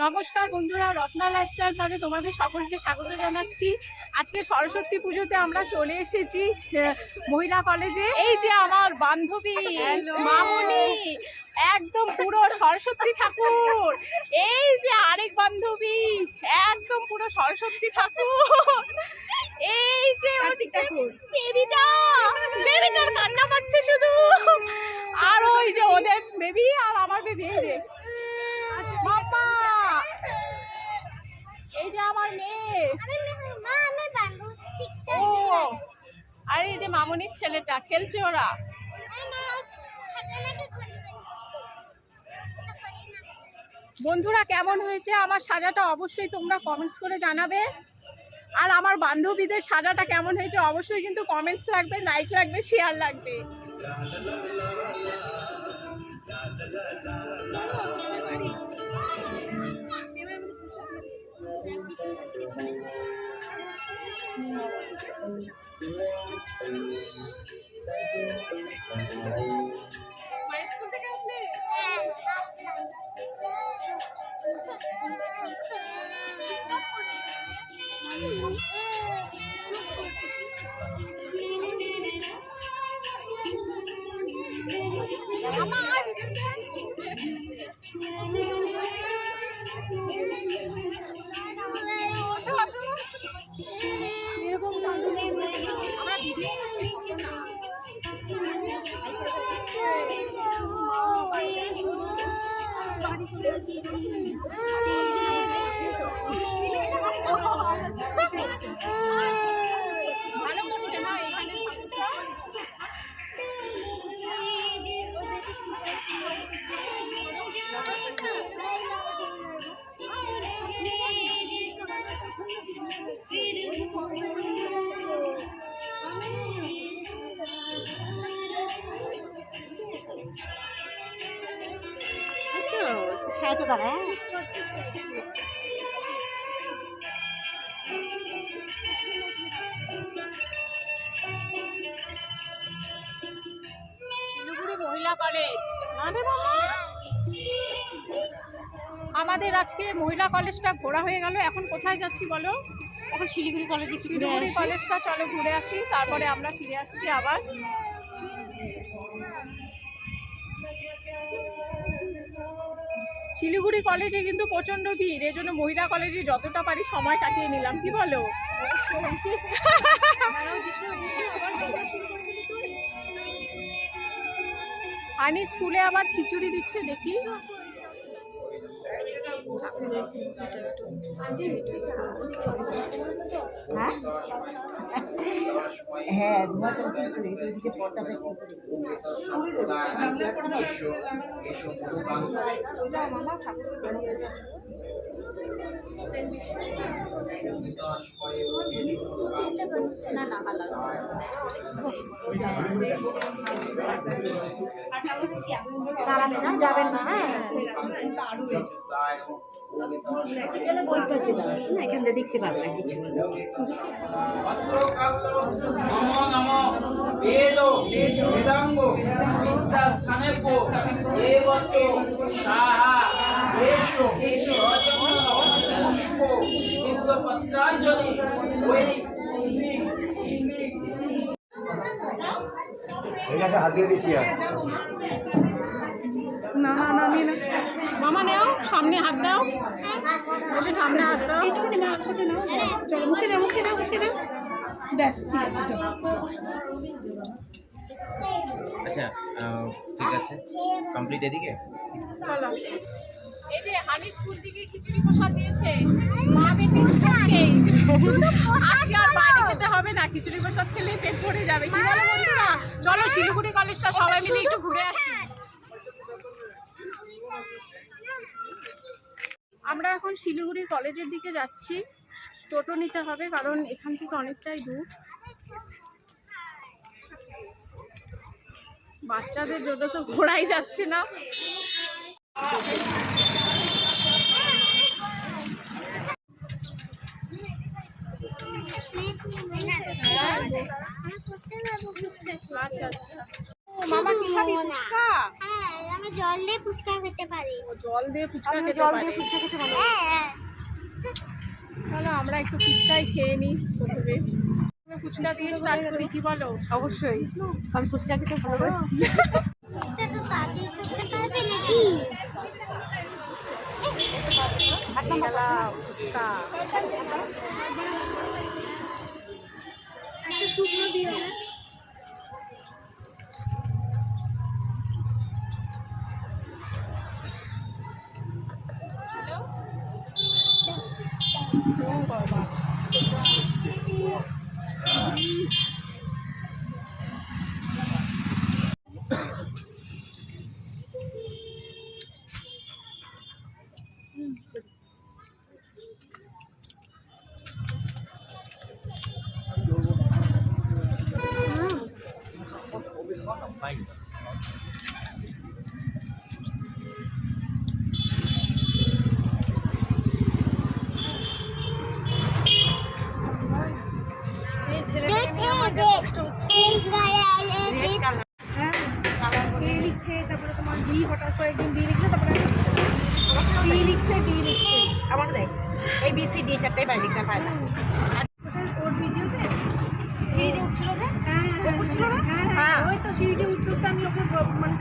নমস্কার বন্ধুরা, রত্না লাইফস্টাইল ভাবে তোমাদের সকলকে স্বাগত জানাচ্ছি। আজকে সরস্বতী পুজোতে আমরা চলে এসেছি মহিলা কলেজে। এই যে আমার বান্ধবী মামনি, একদম পুরো সরস্বতী ঠাকুর। এই যে আরেক বান্ধবী, একদম পুরো সরস্বতী ঠাকুর। এই যে বেবিটার কান্না পাচ্ছে শুধু। আর ওই যে ওদের বেবি আর আমার বেবি, এই যে বাবা, এই যে আমার মেয়ে, ও আর এই যে মামনির ছেলেটা খেলছে ওরা। বন্ধুরা, কেমন হয়েছে আমার সাজাটা অবশ্যই তোমরা কমেন্টস করে জানাবে। আর আমার বান্ধবীদের সাজাটা কেমন হয়েছে অবশ্যই কিন্তু কমেন্টস লাগবে, লাইক লাগবে, শেয়ার লাগবে। স্কুল থেকে আসলে ভালো করছে না এখানে। ছায়া তো দাঁড়া। শিলিগুড়ি মহিলা কলেজ। আমাদের আজকে মহিলা কলেজটা ঘোরা হয়ে গেল। এখন কোথায় যাচ্ছি বলো? এখন শিলিগুড়ি কলেজে শিলিগুড়ি কলেজটা চলো ঘুরে আসি, তারপরে আমরা ফিরে আসছি আবার। শিলিগুড়ি কলেজে কিন্তু প্রচন্ড ভিড়, এই জন্য মহিলা কলেজে যতটা পারি সময় কাটিয়ে নিলাম। কি বলো? আনি স্কুলে আবার খিচুড়ি দিচ্ছে, দেখি। হ্যাঁ, দাঁড়াবে না, যাবেন না। হ্যাঁ, এখান থেকে দেখতে পাবে না কিছু। হাত দিয়ে দিচ্ছি। না না না, নিয়ে না মামা, নেও সামনে হাত দাও, বসে সামনে হাত দাও। চলো মুখে দাও, মুখে দাও, মুখে দাও। ব্যাস, ঠিক আছে, চলো। আচ্ছা, ঠিক আছে, কমপ্লিট। এদিকে চলো। এই যে হানি স্কুল থেকে খিচুড়ি প্রসাদ দিয়েছে মা বেটির সঙ্গে। আজকে আর বাইরে যেতে হবে না, খিচুড়ি প্রসাদ খেলে পেট ভরে যাবে। কি বলো বন্ধুরা? চলো শিলিগুড়ি কলেজটা সবাই মিলে একটু ঘুরে আসি। আমরা এখন শিলিগুড়ি কলেজের দিকে যাচ্ছি। টোটো নিতে হবে কারণ এখান থেকে অনেকটাই দূর। বাচ্চাদের জন্য তো ঘোরাই যাচ্ছে না। আচ্ছা আচ্ছা। মামা কি খাবি শুধু না। ফুচকা? হ্যাঁ আমি জল দিয়ে ফুচকা খেতে পারি। ও জল দিয়ে ফুচকা খেতে জল পারে। দিয়ে ফুচকা খেতে ভালো। হ্যাঁ চলো আমরা একটু ফুচকাই খেয়ে নিই প্রথমে। ফুচকা দিয়ে স্টার্ট করি, কি বলো? অবশ্যই, আমি ফুচকা খেতে ভালোবাসি। এটা তো তাড়াতাড়ি করতে পারবে নাকি? গেলাম ফুচকা। একটা শুকনো দিও না। এই ছেলেটাকে নিয়ে আমার যা কষ্ট হচ্ছে। দিয়ে লিখছে, তারপরে তোমার ডি হঠাৎ করে একদিন ডি লিখছে, তারপরে ডি লিখছে, ডি লিখছে। আমার দেখ ABCD চারটাই বাইরে লিখতে পারে না। ওর ভিডিওতে সিঁড়ি উঠছিল যে উঠছিল না? হ্যাঁ, ওই তো সিঁড়ি যে উত্তরটা আমি ওকে মানে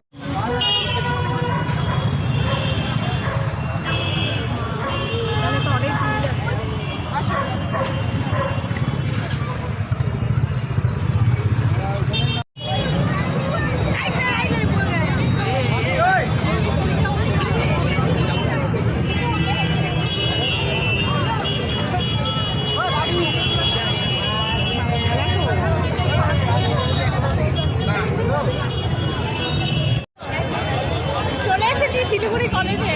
তাহলে তো অনেক দূর যাচ্ছে। চলে এসেছি শিলিগুড়ি কলেজে।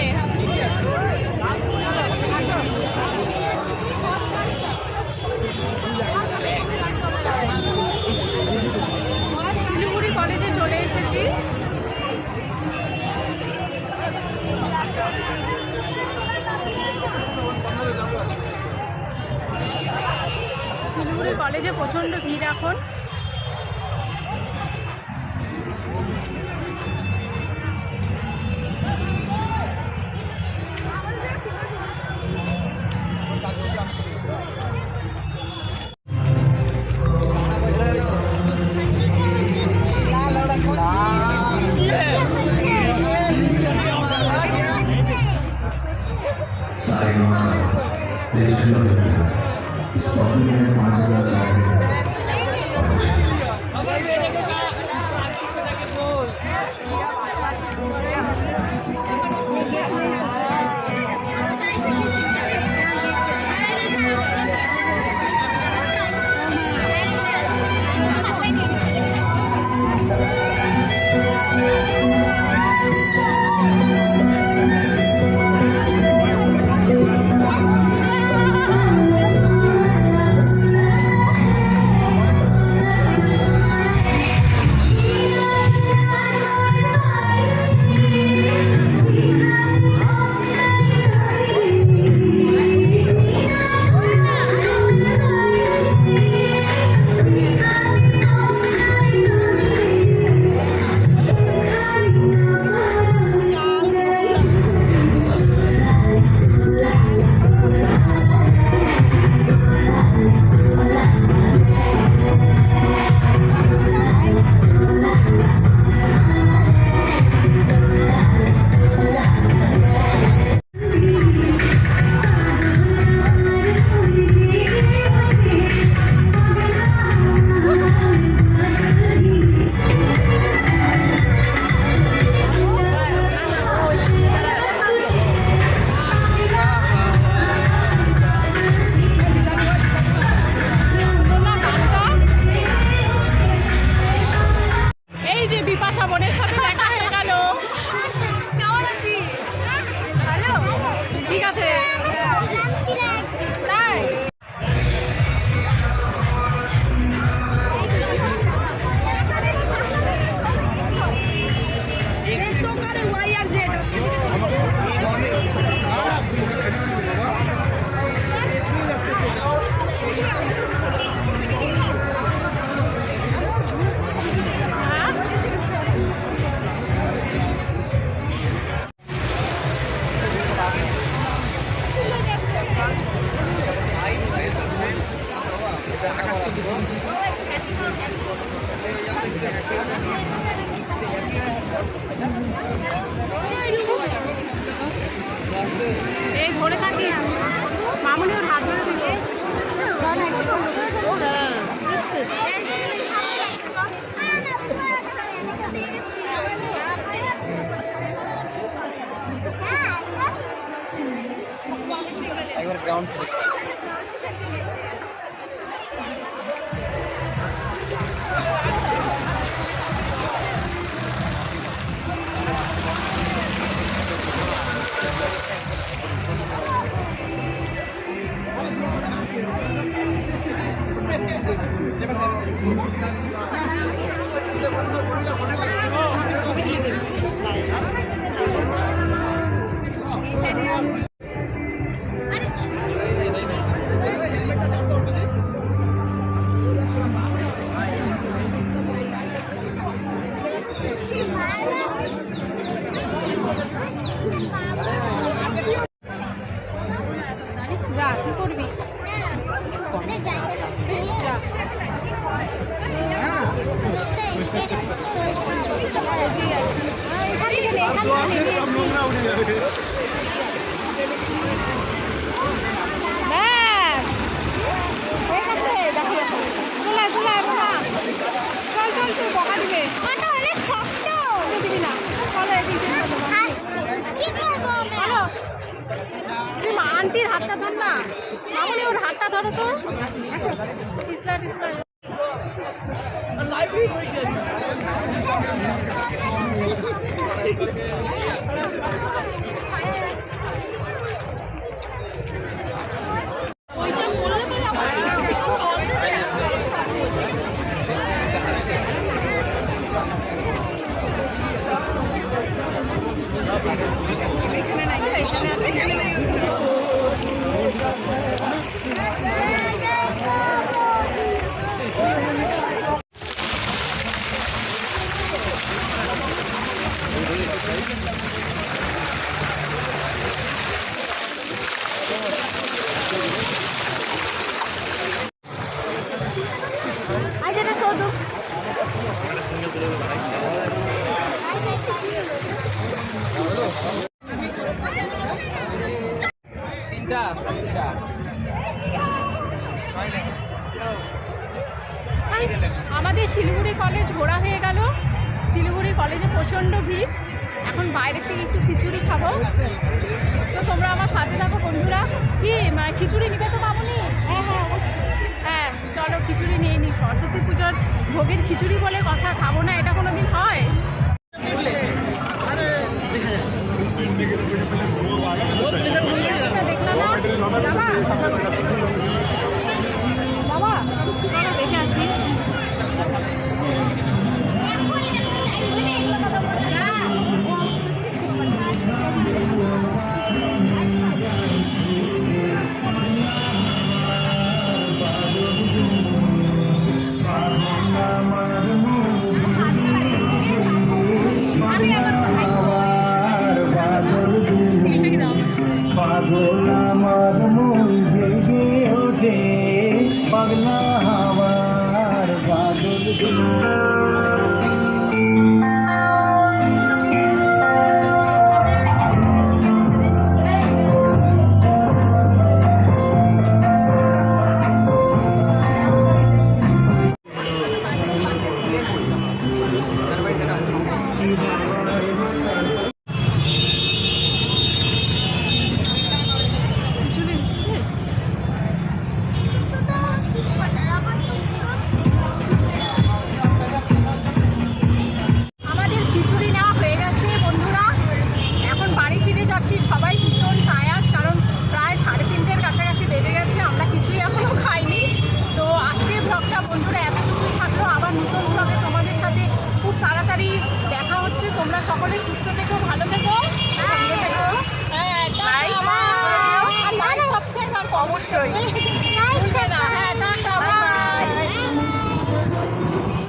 শিলিগুড়ি কলেজে চলে এসেছি। শিলিগুড়ি কলেজে প্রচণ্ড ভিড় এখন। इस कॉफी में 5000 साल এই ধরে থাকিস, মামুনি ওর হাত ধরে দিলে। একবার গ্রাউন্ড যা, কি করবি? যা। ব্যাস, হয়ে গেছে, দেখো দেখো। চলে আয়, চলে আয় বাবা। চল চল, তুই বকা দিবে। অনেক শক্ত। দিবি না, চলো এদিকে চলো। কি করবো চলো। তুই আন্টির হাতটা ধর না, মামুনি ওর হাতটা ধরো তো। আসো, পিছলা টিছলা। আজ এটা চৌদ্দ আমাদের শিলিগুড়ি কলেজ ঘোরা হয়ে গেল। শিলিগুড়ি কলেজে প্রচণ্ড ভিড়। এখন বাইরের থেকে একটু খিচুড়ি খাবো। তো তোমরা আমার সাথে থাকো বন্ধুরা। কি খিচুড়ি নিবে তো মামুনি? হ্যাঁ, চলো খিচুড়ি নিয়ে নিই। সরস্বতী পুজোর ভোগের খিচুড়ি বলে কথা, খাবো না এটা কোনো দিন হয়? দেখলাম না বাবা, চলো দেখে আসি। পাগল আমার মন জেগে ওঠে, পাগলা হাওয়ার বাদল আমাদের খিচুড়ি নেওয়া হয়ে গেছে বন্ধুরা। এখন বাড়ি ফিরে যাচ্ছি, সবাই ভীষণ টায়ার্ড, কারণ প্রায় 3:30-এর কাছাকাছি বেজে গেছে। আমরা কিছুই এখনও খাইনি। তো আজকের ব্লগটা বন্ধুরা এতটুকুই থাকলো। আবার নতুন ব্লগে তোমাদের সাথে খুব তাড়াতাড়ি দেখা হচ্ছে। তোমরা সকলে সুস্থ